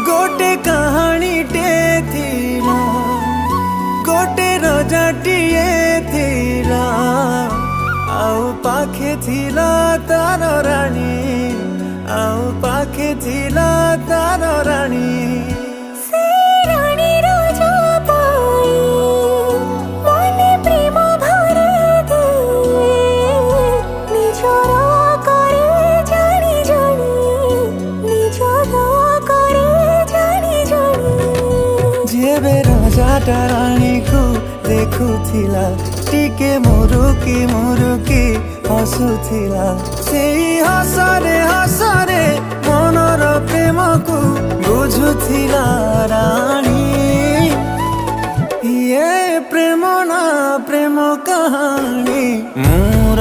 गोटे कहानी टे थीला गोटे रजाटिए थीला आउ पाखे थीला तार रानी आउ पाखे थीला तार रानी राजा रानी को देखुथिला टिके मुरुकी हसुथिला सेई हसरे मनर प्रेम को बुझुथिला रानी ये प्रेम ना प्रेम कहानी मुर